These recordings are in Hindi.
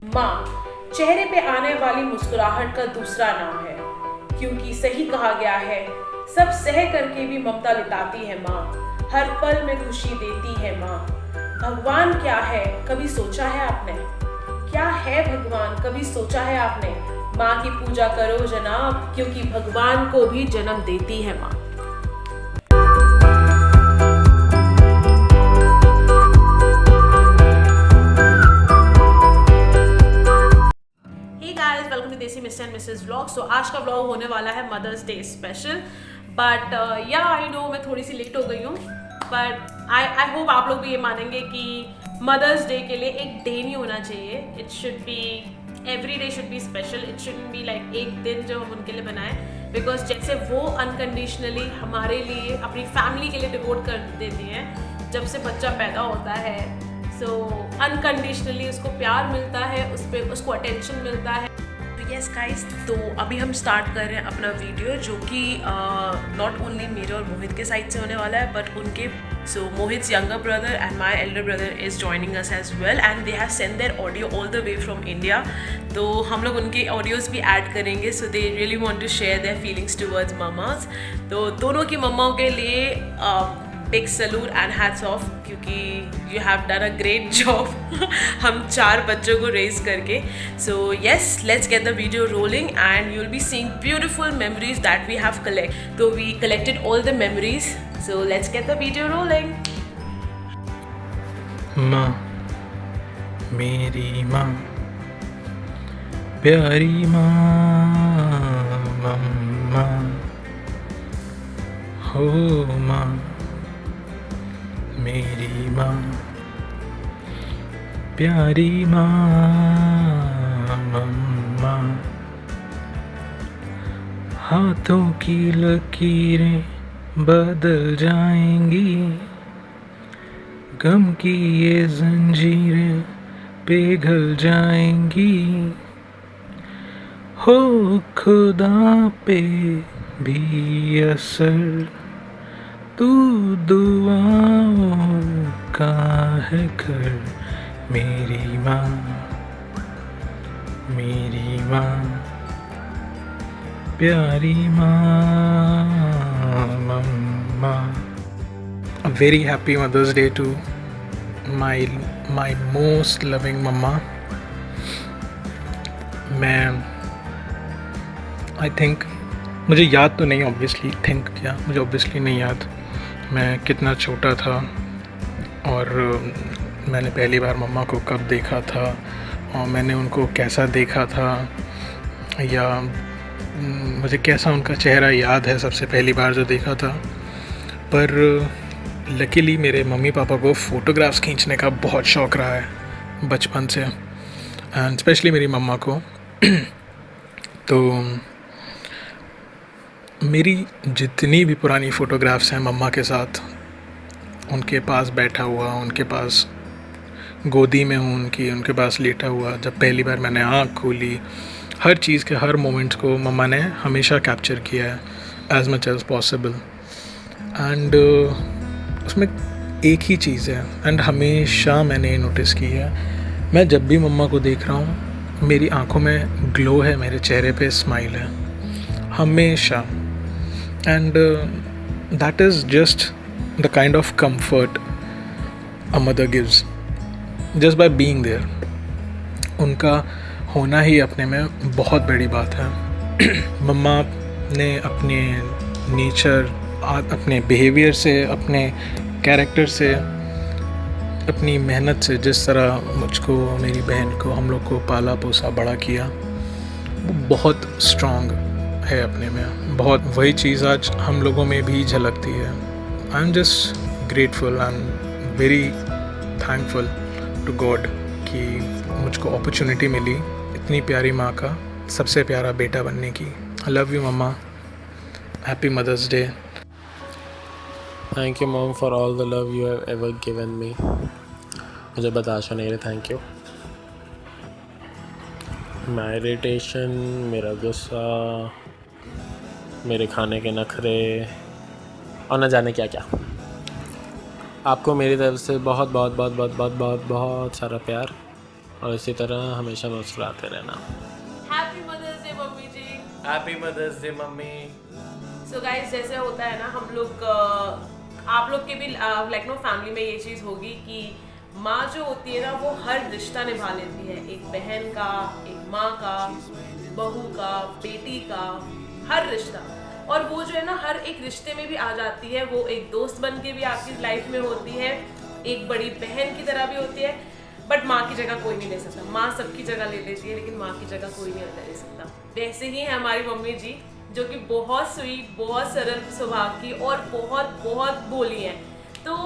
माँ चेहरे पे आने वाली मुस्कुराहट का दूसरा नाम है, क्योंकि सही कहा गया है, सब सह करके भी ममता लुटाती है माँ। हर पल में खुशी देती है माँ। भगवान क्या है कभी सोचा है आपने? क्या है भगवान कभी सोचा है आपने? माँ की पूजा करो जनाब, क्योंकि भगवान को भी जन्म देती है माँ। वेलकम टू देसी मिस्टर एंड मिसेस व्लॉग। सो आज का व्लॉग होने वाला है मदर्स डे स्पेशल, बट या आई नो मैं थोड़ी सी लेट हो गई हूँ, बट आई होप आप लोग भी ये मानेंगे कि मदर्स डे के लिए एक डे नहीं होना चाहिए। It should be every day should be special. It should be like एक दिन जो हम उनके लिए बनाएं, बिकॉज जैसे वो अनकंडीशनली हमारे लिए अपनी फैमिली के लिए डिवोट कर देती हैं जब से बच्चा पैदा होता है। सो अनकंडीशनली उसको प्यार मिलता है, उस पर उसको अटेंशन मिलता है। यस गाइस, तो अभी हम स्टार्ट कर रहे हैं अपना वीडियो, जो कि नॉट ओनली मेरे और मोहित के साइड से होने वाला है, बट उनके Mohit's younger brother and my elder brother is joining us as well, and they have send their audio all the way from India. तो हम लोग उनके ऑडियोज़ भी ऐड करेंगे। So they really want to share their feelings towards mamas. तो दोनों की मम्माओं के लिए big salute and hats off, क्योंकि you have done a great job हम 4 बच्चों को रेज करके। So yes, let's get the video rolling and you will be seeing beautiful memories that we have collect. तो we collected all the memories, so let's get the video rolling. माँ, मेरी माँ, प्यारी माँ, मम्मा हो माँ, मेरी माँ, प्यारी माँ, मम्मा। हाथों की लकीरें बदल जाएंगी, गम की ये जंजीरें पिघल जाएंगी, हो खुदा पे भी असर तू दुआओं का है घर। मेरी माँ, मेरी माँ, प्यारी माँ, मम्मा। A very happy Mother's Day to my most loving mama. मैं आई थिंक, मुझे याद तो नहीं, ऑब्वियसली थिंक क्या, मुझे ऑब्वियसली नहीं याद मैं कितना छोटा था और मैंने पहली बार मम्मा को कब देखा था और मैंने उनको कैसा देखा था, या मुझे कैसा उनका चेहरा याद है सबसे पहली बार जो देखा था। पर लकीली मेरे मम्मी पापा को फ़ोटोग्राफ्स खींचने का बहुत शौक़ रहा है बचपन से, एंड स्पेशली मेरी मम्मा को। तो मेरी जितनी भी पुरानी फ़ोटोग्राफ्स हैं मम्मा के साथ, उनके पास बैठा हुआ, उनके पास गोदी में हूँ उनके पास लेटा हुआ, जब पहली बार मैंने आँख खोली, हर चीज़ के हर मोमेंट्स को मम्मा ने हमेशा कैप्चर किया है as much as possible. And उसमें एक ही चीज़ है, एंड हमेशा मैंने नोटिस की है, मैं जब भी मम्मा को देख रहा हूँ मेरी आँखों में ग्लो है, मेरे चेहरे पे स्माइल है हमेशा। And that is just the kind of comfort a mother gives just by being there. उनका होना ही अपने में बहुत बड़ी बात है। मम्मा ने अपने नेचर, अपने बिहेवियर से, अपने कैरेक्टर से, अपनी मेहनत से, जिस तरह मुझको, मेरी बहन को, हम लोग को पाला पोसा बड़ा किया, वो बहुत स्ट्रॉन्ग है अपने में, बहुत। वही चीज़ आज हम लोगों में भी झलकती है। I am just grateful and very thankful to God कि मुझको अपॉर्चुनिटी मिली इतनी प्यारी माँ का सबसे प्यारा बेटा बनने की। I love you mumma, happy mother's day. Thank you mom for all the love you have ever given me. मुझे बताशा नहीं रहे, थैंक यू। मेरा इरिटेशन, मेरा गुस्सा, मेरे खाने के नखरे और न जाने क्या क्या, आपको मेरी तरफ से बहुत बहुत बहुत बहुत बहुत बहुत बहुत सारा प्यार। और इसी तरह हमेशा मुस्कुराते रहना। Happy mother's day mummy ji. Happy mother's day mummy. So guys, जैसे होता है ना, हम लोग आप लोग के भी लाइक नो फैमिली में ये चीज़ होगी कि माँ जो होती है ना, वो हर रिश्ता निभा लेती है। एक बहन का, एक माँ का, बहू का, बेटी का, हर रिश्ता। और वो जो है ना, हर एक रिश्ते में भी आ जाती है। वो एक दोस्त बन के भी आपकी लाइफ में होती है, एक बड़ी बहन की तरह भी होती है। बट माँ की जगह कोई नहीं ले सकता। माँ सबकी जगह ले लेती है, लेकिन माँ की जगह कोई नहीं ले सकता। वैसे ही है हमारी मम्मी जी, जो कि बहुत स्वीट, बहुत सरल स्वभाव की और बहुत बहुत भोली हैं। तो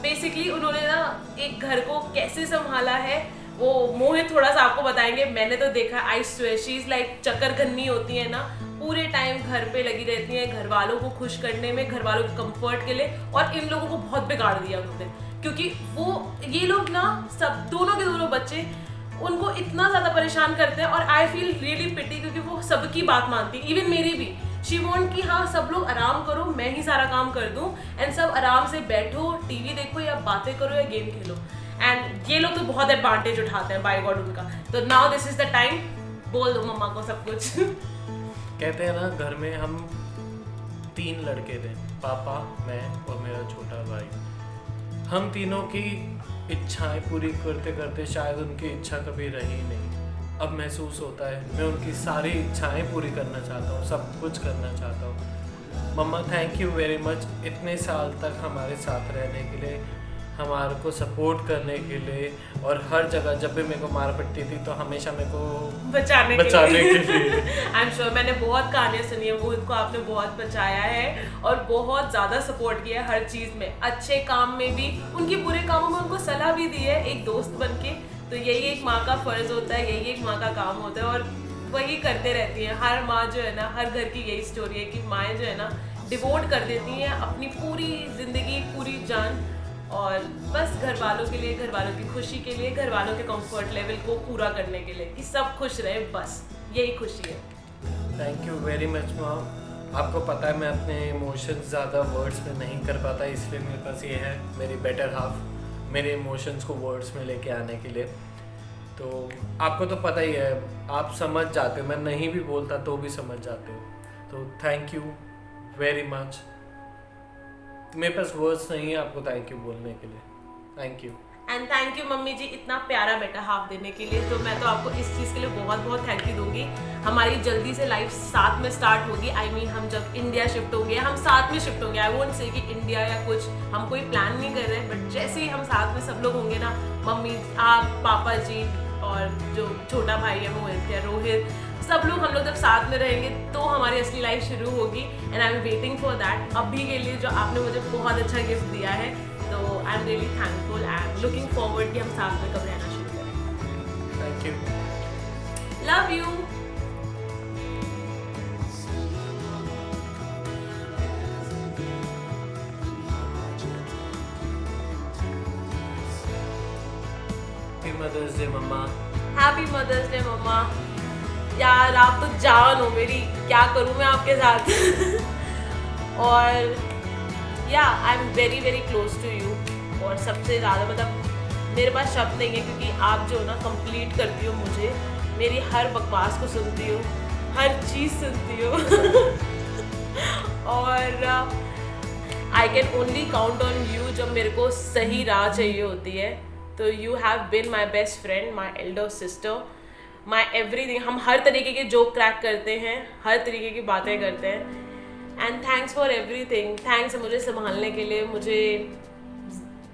बेसिकली उन्होंने ना एक घर को कैसे संभाला है, वो मोहित थोड़ा सा आपको बताएंगे। मैंने तो देखा, I swear she is like चक्करगन्नी होती है ना, पूरे टाइम घर पे लगी रहती हैं, घर वालों को खुश करने में, घर वालों के कंफर्ट के लिए। और इन लोगों को बहुत बिगाड़ दिया उन्होंने, क्योंकि वो ये लोग ना सब दोनों के दोनों बच्चे उनको इतना ज़्यादा परेशान करते हैं। और आई फील रियली पिटी, क्योंकि वो सबकी बात मानती है, इवन मेरी भी। शी वॉन्ट कि हाँ सब लोग आराम करो, मैं ही सारा काम कर दूँ, एंड सब आराम से बैठो, टीवी देखो या बातें करो या गेम खेलो। एंड ये लोग तो बहुत एडवांटेज उठाते हैं, बाय गॉड उनका। तो now this is the time, बोल दो मम्मा को सब कुछ। कहते हैं ना, घर में हम 3 लड़के थे, पापा, मैं और मेरा छोटा भाई। हम तीनों की इच्छाएं पूरी करते करते शायद उनकी इच्छा कभी रही नहीं। अब महसूस होता है मैं उनकी सारी इच्छाएं पूरी करना चाहता हूँ, सब कुछ करना चाहता हूँ। मम्मा थैंक यू वेरी मच, इतने साल तक हमारे साथ रहने के लिए, हमारे को सपोर्ट करने के लिए, और हर जगह जब भी मेरे को मार पड़ती थी तो हमेशा मेरे को बचाने के लिए। आई एम श्योर मैंने बहुत कहानियाँ सुनी है, मोहित को आपने बहुत बचाया है और बहुत ज़्यादा सपोर्ट किया है हर चीज़ में, अच्छे काम में भी, उनके बुरे कामों में उनको सलाह भी दी है एक दोस्त बन के। तो यही एक माँ का फ़र्ज़ होता है, यही एक माँ का काम होता है, और वही करते रहती हैं। हर माँ जो है ना, हर घर की यही स्टोरी है कि माएँ जो है ना डिवोट कर देती हैं अपनी पूरी ज़िंदगी, पूरी जान, और बस घर वालों के लिए, घर वालों की खुशी के लिए, घर वालों के कंफर्ट लेवल को पूरा करने के लिए, कि सब खुश रहे, बस यही खुशी है। Thank you very much mom. आपको पता है मैं अपने इमोशंस ज़्यादा वर्ड्स में नहीं कर पाता, इसलिए मेरे पास ये है मेरी बेटर हाफ, मेरे इमोशंस को वर्ड्स में लेके आने के लिए। तो आपको तो पता ही है, आप समझ जाते हो, मैं नहीं भी बोलता तो भी समझ जाते हो। तो थैंक यू वेरी मच। मेरे पास वर्ड्स नहीं है आपको थैंक यू बोलने के लिए। Thank you and thank you mummy ji, इतना प्यारा बेटा हाफ देने के लिए। तो मैं तो आपको इस चीज़ के लिए बहुत बहुत थैंक यू दूंगी। हमारी जल्दी से लाइफ साथ में स्टार्ट होगी। आई मीन हम जब इंडिया शिफ्ट होंगे, हम साथ में शिफ्ट होंगे। आई वोंट से कि इंडिया या कुछ, हम कोई प्लान नहीं कर रहे हैं, बट जैसे ही हम साथ में सब लोग होंगे ना, मम्मी, आप, पापा जी और जो छोटा भाई है मोहित या रोहित, सब लोग, हम लोग जब साथ में रहेंगे तो हमारी असली लाइफ शुरू होगी। And I am waiting for that. अभी के लिए जो आपने मुझे बहुत अच्छा गिफ्ट दिया है, तो I am really thankful and looking forward कि हम साथ में कब रहना शुरू करें। Thank you, love you. Happy mother's day mama. Happy mother's day mama. यार आप तो जान हो मेरी, क्या करूँ मैं आपके साथ। और या I am very very close to you. और सबसे ज़्यादा मतलब मेरे पास शब्द नहीं है, क्योंकि आप जो ना कंप्लीट करती हो मुझे, मेरी हर बकवास को सुनती हो, हर चीज़ सुनती हो। और I can only count on you जब मेरे को सही राह चाहिए होती है। तो you have been my best friend, my elder sister, my everything. हम हर तरीके के जोक क्रैक करते हैं, हर तरीके की बातें करते हैं। And thanks for everything. Thanks मुझे संभालने के लिए, मुझे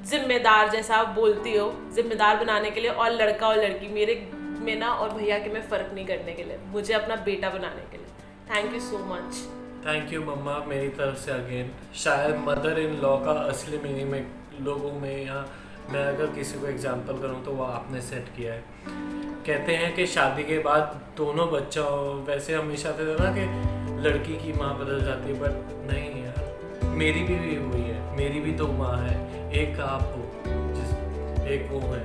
जिम्मेदार, जैसा आप बोलती हो, जिम्मेदार बनाने के लिए, और लड़का और लड़की मेरे में ना और भैया के में फ़र्क नहीं करने के लिए, मुझे अपना बेटा बनाने के लिए। Thank you so much. Thank you mama मेरी तरफ से अगेन। शायद मदर इन लॉ का असली मीनिंग में लोगों में, या मैं अगर किसी को एग्जांपल करूं तो वो आपने सेट किया है। कहते हैं कि शादी के बाद दोनों बच्चा, वैसे हमेशा कहते थे ना कि लड़की की माँ बदल जाती है, बट नहीं यार, मेरी भी हुई है, मेरी भी 2 माँ है, एक आप हो, एक वो है,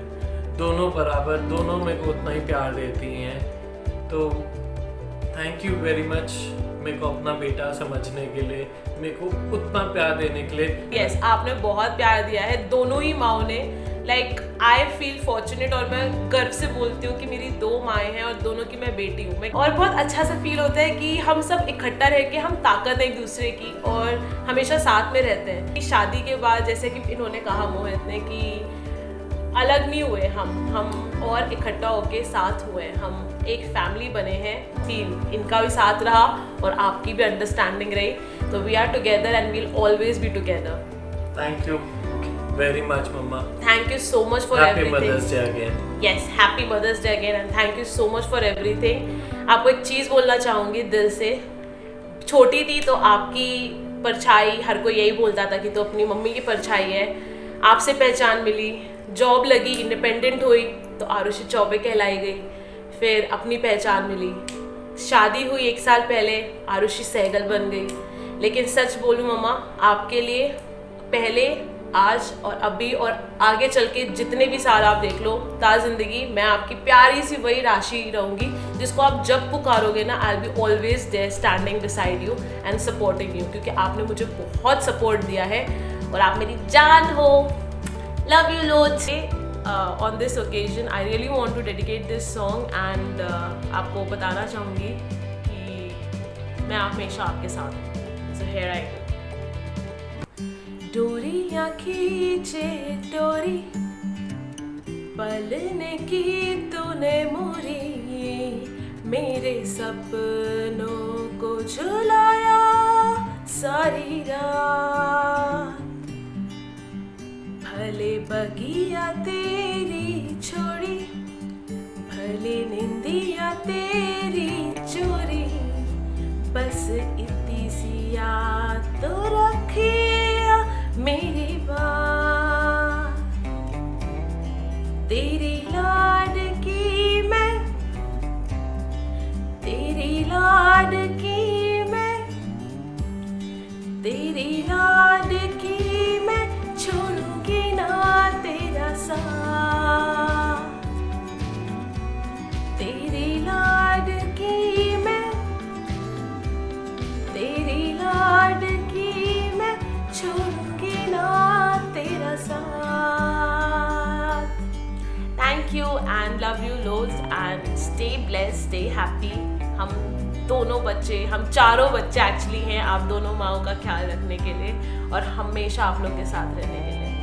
दोनों बराबर, दोनों मेरे को उतना ही प्यार देती हैं। तो थैंक यू वेरी मच मेरे को अपना बेटा समझने के लिए, मेरे को उतना प्यार देने के लिए। यस, आपने बहुत प्यार दिया है दोनों ही माओ ने। लाइक आई फील फॉर्चुनेट और मैं गर्व से बोलती हूँ कि मेरी 2 माएँ हैं और दोनों की मैं बेटी हूँ। और बहुत अच्छा सा फील होता है कि हम सब इकट्ठा रह के हम ताकत हैं एक दूसरे की और हमेशा साथ में रहते हैं। शादी के बाद जैसे कि इन्होंने कहा मोहित ने कि अलग नहीं हुए हम और इकट्ठा होके साथ हुए, हम एक फैमिली बने हैं। इनका भी साथ रहा और आपकी भी अंडरस्टैंडिंग रही, तो we are together and we'll always be together. Thank you very much mumma. Thank you so much for happy everything. Mother's day again. Yes, happy mother's day again and thank you so much for everything. आपको एक चीज़ बोलना चाहूँगी दिल से। छोटी थी तो आपकी परछाई, हर कोई यही बोलता था कि तो अपनी मम्मी की परछाई है। आपसे पहचान मिली, जॉब लगी, इंडिपेंडेंट हुई तो आरुषि चौबे कहलाई गई। फिर अपनी पहचान मिली, शादी हुई 1 साल पहले, आरुषि सहगल बन गई। लेकिन सच बोलूं मम्मा, आपके लिए पहले, आज और अभी और आगे चल के जितने भी साल आप देख लो ता जिंदगी, मैं आपकी प्यारी सी वही राशि रहूँगी जिसको आप जब पुकारोगे ना, I will be always there standing beside you and supporting you, क्योंकि आपने मुझे बहुत सपोर्ट दिया है और आप मेरी जान हो। Love you loads. On this occasion, I really want to dedicate this song and आपको बताना चाहूँगी कि मैं हमेशा आपके साथ हूँ। So here I go. डोरियाँ खींचे डोरी, पलने की तूने मोरी, मेरे सपनों को झुलाया सारी रात। भले बगिया तेरी छोड़ी, भले निंदिया तेरी चोरी, बस इतनी सी याद तो रखिया मेरी बात। तेरी लाडकी मैं, तेरी लाडकी मैं, तेरी लाडकी मैं, छोड़ूंगी ना तेरा साथ। तेरी लाडकी मैं, तेरी लाडकी मैं, छोड़ूंगी ना तेरा साथ। Thank you and love you loads and stay blessed, stay happy. हम दोनों बच्चे, हम चारों बच्चे एक्चुअली हैं आप दोनों माओं का ख्याल रखने के लिए और हमेशा आप लोग के साथ रहने के लिए।